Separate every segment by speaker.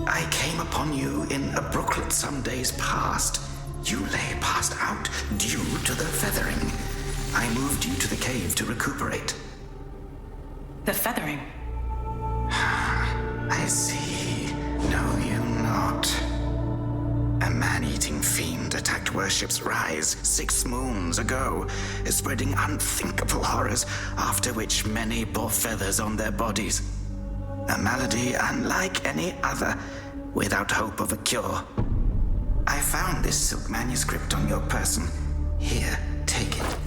Speaker 1: I came upon you in a brooklet some days past. You lay passed out due to the feathering. I moved you to the cave to recuperate.
Speaker 2: The feathering?
Speaker 1: I see. Know you not. A man-eating fiend attacked Worship's Rise 6 moons ago, spreading unthinkable horrors, after which many bore feathers on their bodies. A malady unlike any other, without hope of a cure. I found this silk manuscript on your person. Here, take it.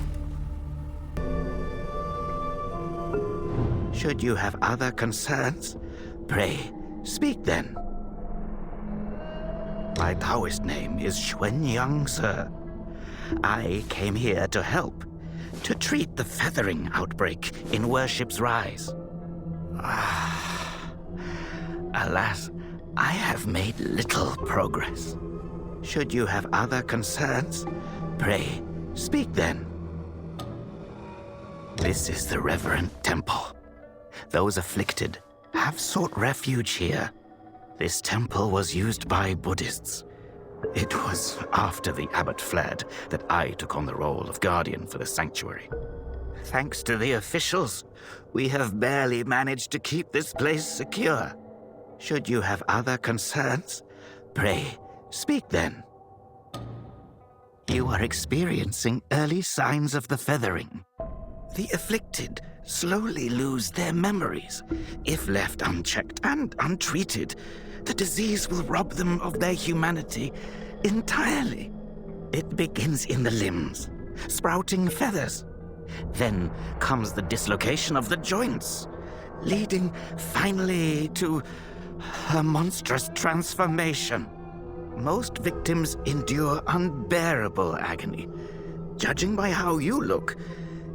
Speaker 3: Should you have other concerns, pray, speak then. My Taoist name is Xuanyang, sir. I came here to help, to treat the feathering outbreak in Worship's Rise. Alas, I have made little progress. Should you have other concerns, pray, speak then. This is the reverent temple. Those afflicted have sought refuge here. This temple was used by Buddhists. It was after the abbot fled that I took on the role of guardian for the sanctuary. Thanks to the officials, we have barely managed to keep this place secure. Should you have other concerns, pray, speak then. You are experiencing early signs of the feathering. The afflicted slowly lose their memories. If left unchecked and untreated, the disease will rob them of their humanity entirely. It begins in the limbs, sprouting feathers. Then comes the dislocation of the joints, leading finally to a monstrous transformation. Most victims endure unbearable agony. Judging by how you look,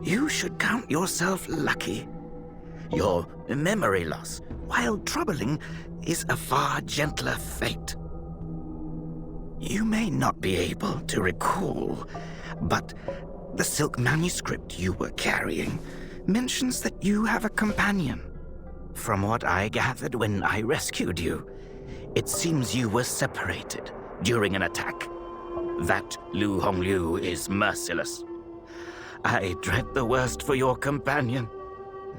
Speaker 3: you should count yourself lucky. Your memory loss, while troubling, is a far gentler fate. You may not be able to recall, but the silk manuscript you were carrying mentions that you have a companion. From what I gathered when I rescued you, it seems you were separated during an attack. That Lu Hongliu is merciless. I dread the worst for your companion.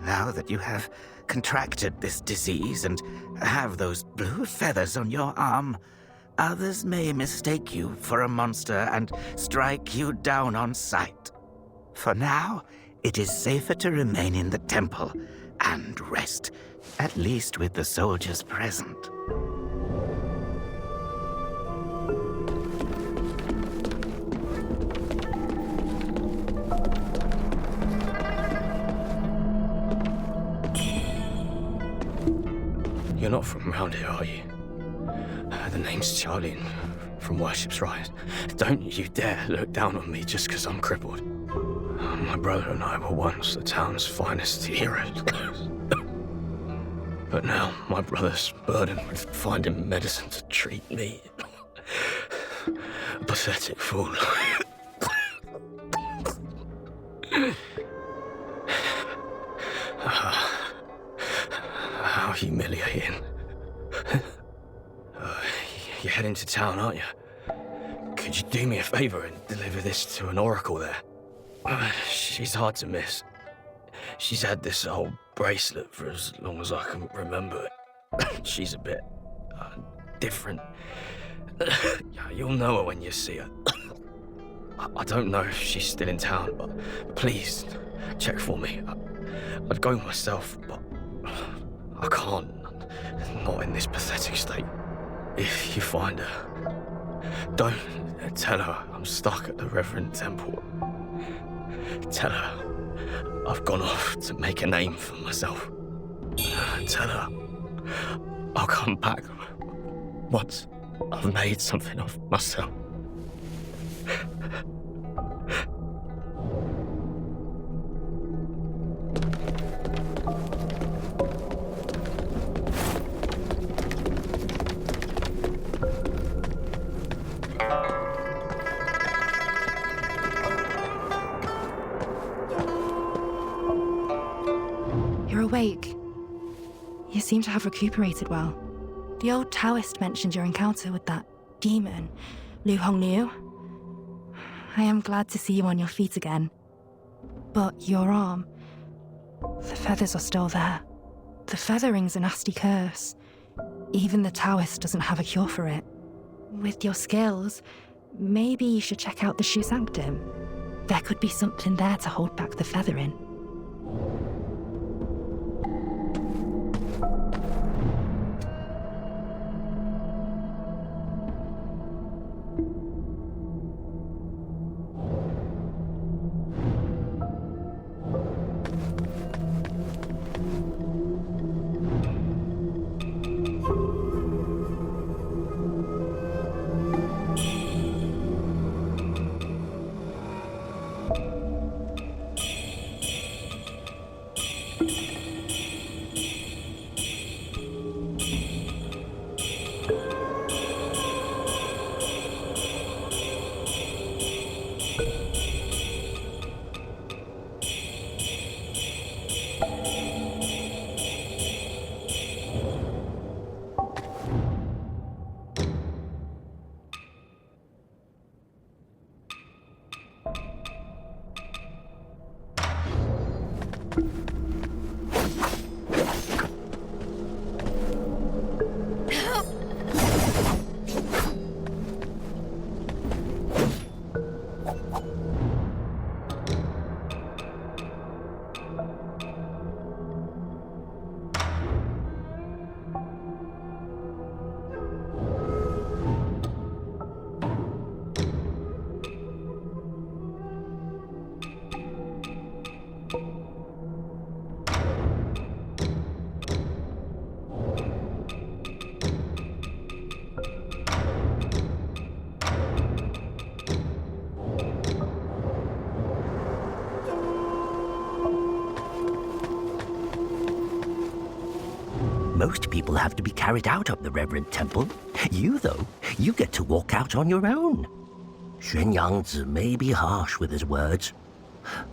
Speaker 3: Now that you have contracted this disease and have those blue feathers on your arm, others may mistake you for a monster and strike you down on sight. For now, it is safer to remain in the temple and rest, at least with the soldiers present.
Speaker 4: You're not from around here, are you? The name's Charlie from Worship's Rise. Don't you dare look down on me just because I'm crippled. My brother and I were once the town's finest heroes. But now my brother's burdened with finding medicine to treat me. A pathetic fool. How humiliating. You're heading to town, aren't you? Could you do me a favor and deliver this to an oracle there? She's hard to miss. She's had this old bracelet for as long as I can remember. She's a bit different. You'll know her when you see her. I don't know if she's still in town, but please check for me. I'd go myself, but I can't. Not in this pathetic state. If you find her, don't tell her I'm stuck at the Reverend Temple. Tell her I've gone off to make a name for myself. Tell her I'll come back once I've made something of myself.
Speaker 5: You're awake. You seem to have recuperated well. The old Taoist mentioned your encounter with that demon, Lu Hongniu. I am glad to see you on your feet again. But your arm, the feathers are still there. The feathering's a nasty curse. Even the Taoist doesn't have a cure for it. With your skills, maybe you should check out the Shu Sanctum. There could be something there to hold back the feathering.
Speaker 6: Most people have to be carried out of the Reverend Temple. You, though, you get to walk out on your own. Xuan Yangzi may be harsh with his words,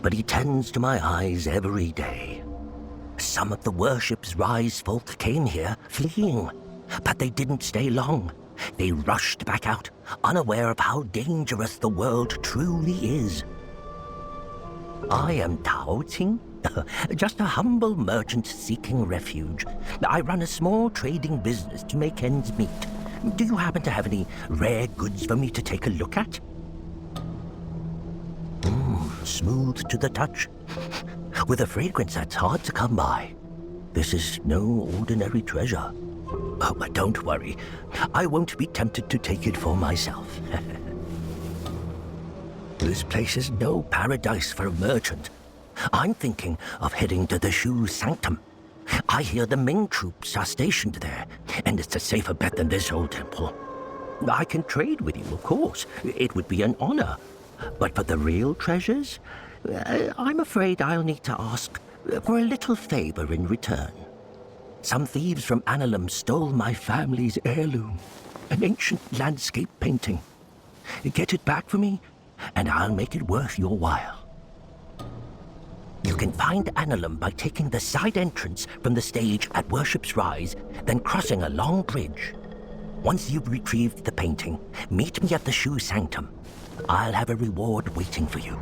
Speaker 6: but he tends to my eyes every day. Some of the worship's rise folk came here fleeing, but they didn't stay long. They rushed back out, unaware of how dangerous the world truly is. I am Tao Ting, just a humble merchant seeking refuge. I run a small trading business to make ends meet. Do you happen to have any rare goods for me to take a look at? Smooth to the touch, with a fragrance that's hard to come by. This is no ordinary treasure. Oh, but don't worry, I won't be tempted to take it for myself. This place is no paradise for a merchant. I'm thinking of heading to the Shu Sanctum. I hear the Ming troops are stationed there, and it's a safer bet than this old temple. I can trade with you, of course. It would be an honor. But for the real treasures, I'm afraid I'll need to ask for a little favor in return. Some thieves from Annalum stole my family's heirloom, an ancient landscape painting. Get it back for me, and I'll make it worth your while. You can find Annalum by taking the side entrance from the stage at Worship's Rise, then crossing a long bridge. Once you've retrieved the painting, meet me at the Shu Sanctum. I'll have a reward waiting for you.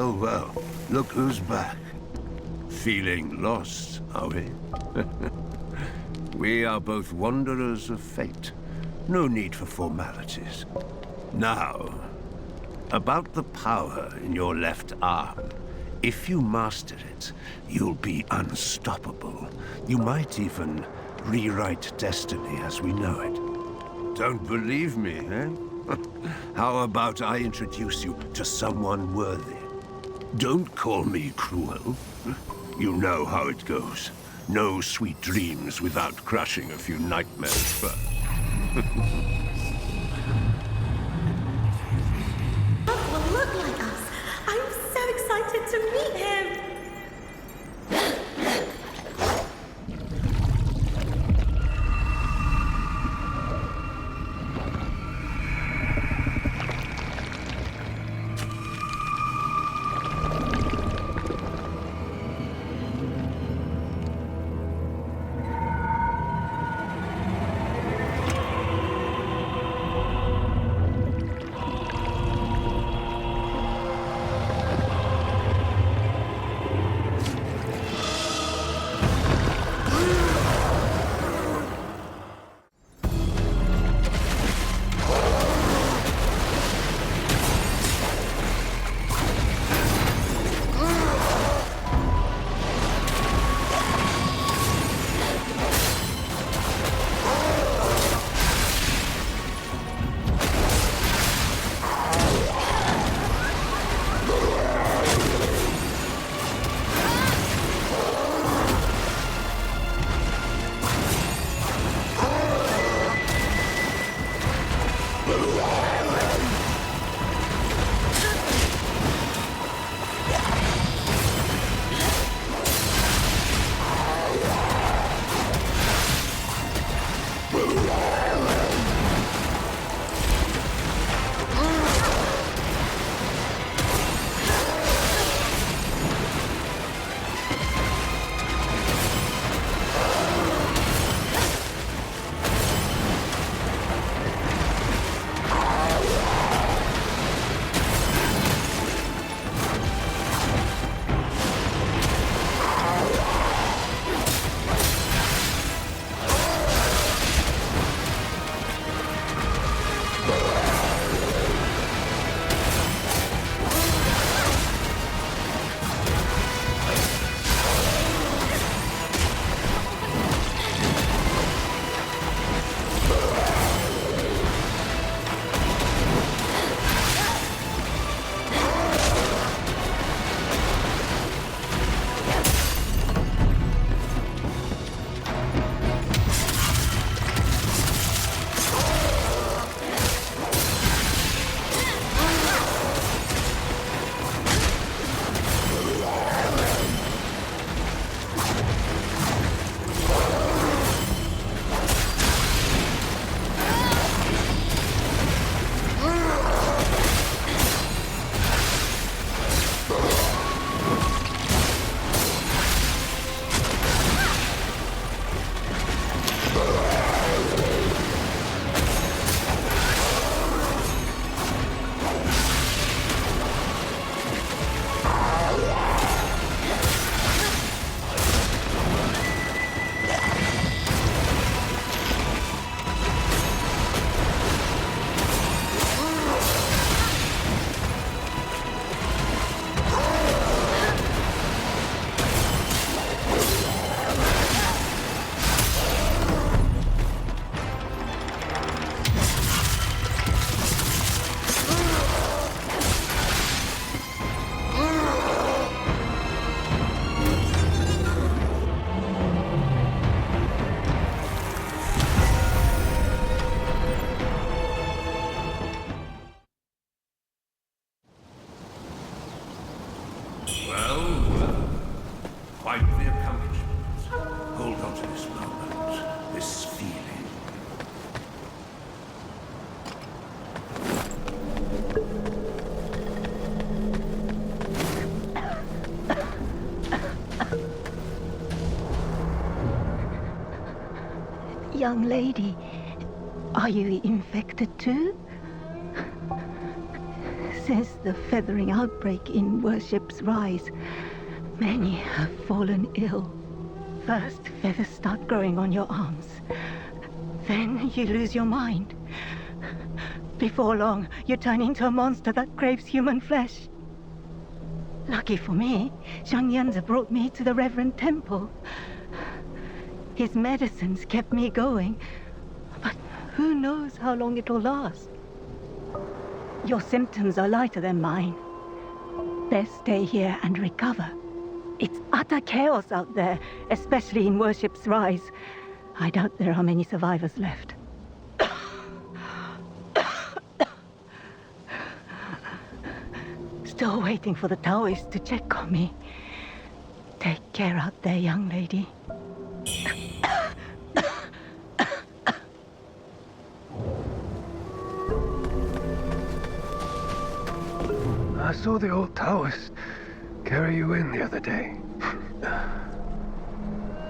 Speaker 7: Well, well, look who's back. Feeling lost, are we? We are both wanderers of fate. No need for formalities. Now, about the power in your left arm. If you master it, you'll be unstoppable. You might even rewrite destiny as we know it. Don't believe me, eh? How about I introduce you to someone worthy? Don't call me cruel. You know how it goes. No sweet dreams without crushing a few nightmares first.
Speaker 8: Will look like us. I'm so excited to meet him.
Speaker 7: Quite the accomplishment. Hold on to this moment, this feeling.
Speaker 9: Young lady, are you infected too? Since the feathering outbreak in Worship's Rise, many have fallen ill. First, feathers start growing on your arms. Then you lose your mind. Before long, you turn into a monster that craves human flesh. Lucky for me, Zhang Yanzi brought me to the Reverend Temple. His medicines kept me going, but who knows how long it'll last. Your symptoms are lighter than mine. Best stay here and recover. It's utter chaos out there, especially in Worship's Rise. I doubt there are many survivors left. Still waiting for the Taoists to check on me. Take care out there, young lady.
Speaker 10: I saw the old Taoist carry you in the other day.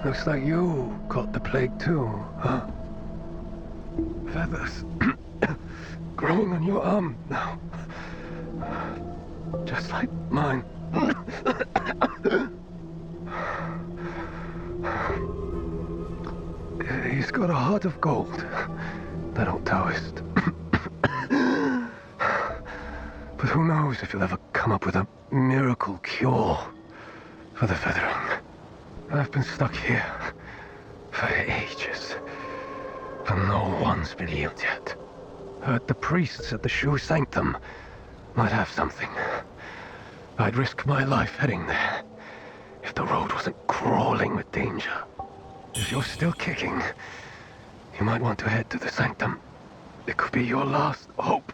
Speaker 10: Looks like you caught the plague too, huh? Feathers growing on your arm now. Just like mine. He's got a heart of gold, that old Taoist. But who knows if he'll ever come up with a miracle cure for the feathering. I've been stuck here for ages, but no one's been healed yet. Heard the priests at the Shu Sanctum might have something. I'd risk my life heading there if the road wasn't crawling with danger. If you're still kicking, you might want to head to the Sanctum. It could be your last hope.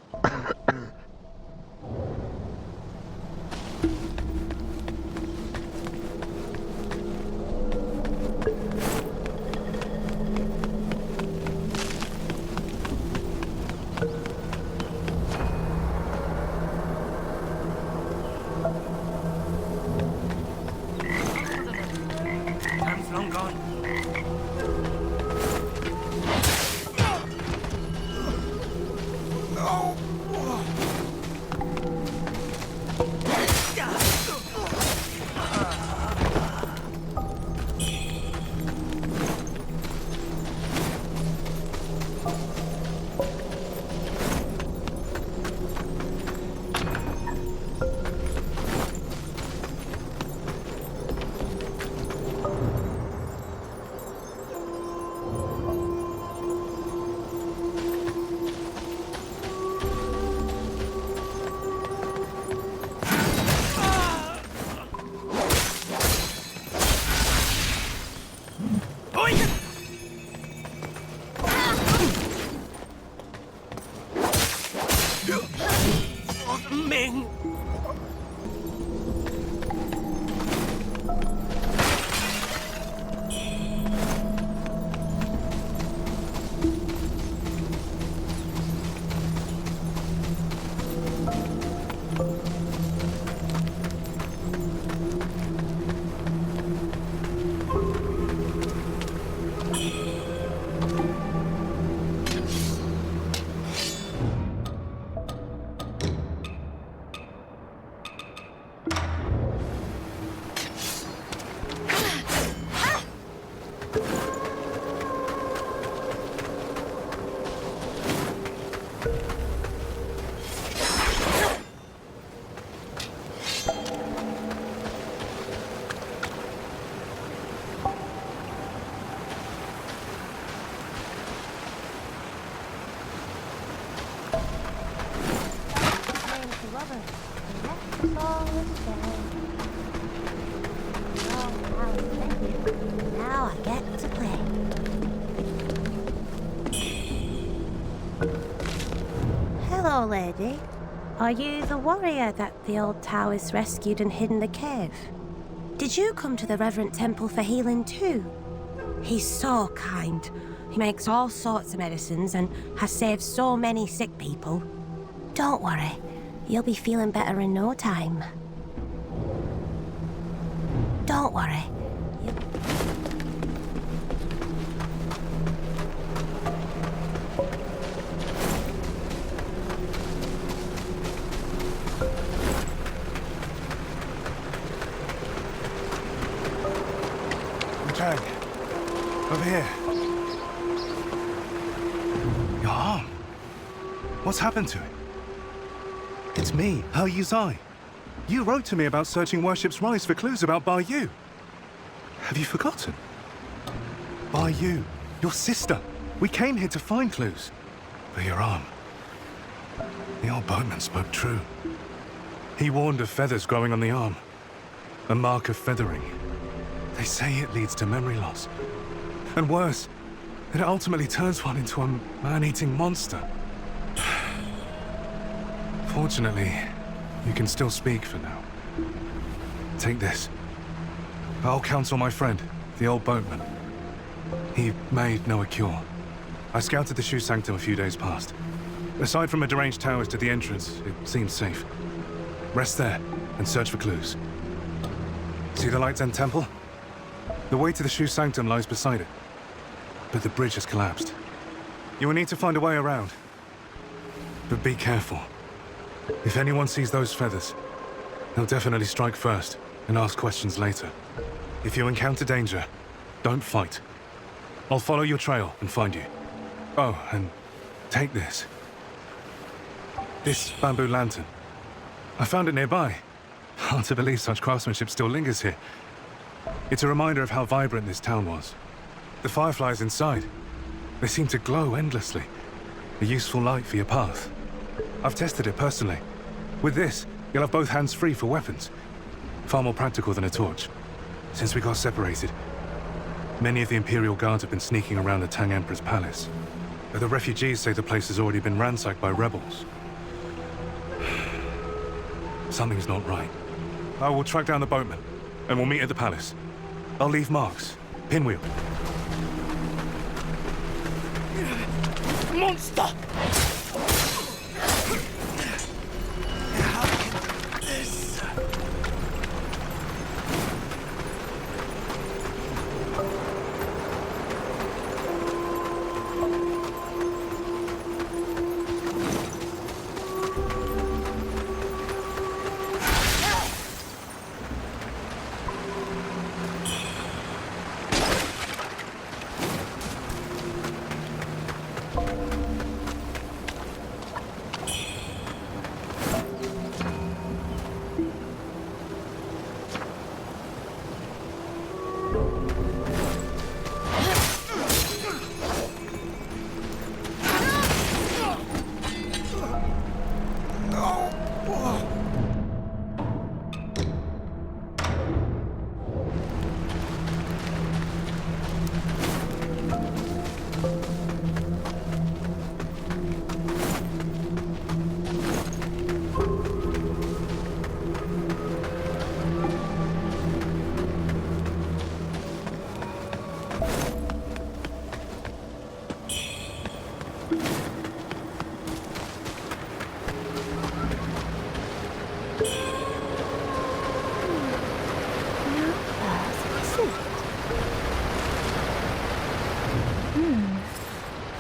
Speaker 8: Now I get to play. Hello, lady. Are you the warrior that the old Taoist rescued and hid in the cave? Did you come to the Reverend Temple for healing too? He's so kind. He makes all sorts of medicines and has saved so many sick people. Don't worry, you'll be feeling better in no time. Don't worry.
Speaker 10: Wuchang. Over here. Your arm. What's happened to it? It's me, Her Yuzai. You wrote to me about searching Worship's Rise for clues about Bar Yu. Have you forgotten? Bar Yu, your sister. We came here to find clues. But your arm. The old boatman spoke true. He warned of feathers growing on the arm. A mark of feathering. They say it leads to memory loss. And worse, that it ultimately turns one into a man-eating monster. Fortunately, you can still speak for now. Take this. I'll counsel my friend, the old boatman. He may know a cure. I scouted the Shoe Sanctum a few days past. Aside from a deranged towers to the entrance, it seems safe. Rest there and search for clues. See the Light's End Temple? The way to the Shoe Sanctum lies beside it. But the bridge has collapsed. You will need to find a way around. But be careful. If anyone sees those feathers, they'll definitely strike first and ask questions later. If you encounter danger, don't fight. I'll follow your trail and find you. Oh, and take this. This bamboo lantern. I found it nearby. Hard to believe such craftsmanship still lingers here. It's a reminder of how vibrant this town was. The fireflies inside, they seem to glow endlessly. A useful light for your path. I've tested it personally. With this, you'll have both hands free for weapons. Far more practical than a torch. Since we got separated, many of the Imperial Guards have been sneaking around the Tang Emperor's palace. But the refugees say the place has already been ransacked by rebels. Something's not right. I will track down the boatman, and we'll meet at the palace. I'll leave marks. Pinwheel.
Speaker 4: Monster!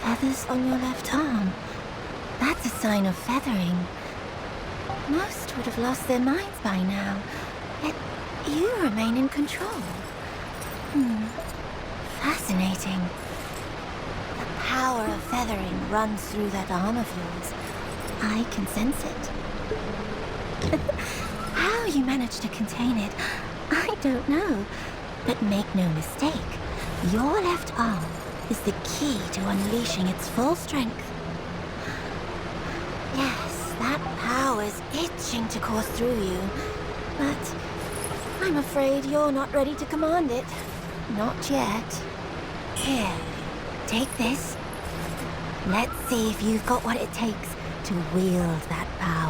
Speaker 8: Feathers on your left arm. That's a sign of feathering. Most would have lost their minds by now, yet you remain in control. Fascinating. The power of feathering runs through that arm of yours. I can sense it. How you managed to contain it, I don't know. But make no mistake, your left arm is the key to unleashing its full strength. Yes, that power's itching to course through you, but I'm afraid you're not ready to command it. Not yet. Here, Take this. Let's see if you've got what it takes to wield that power.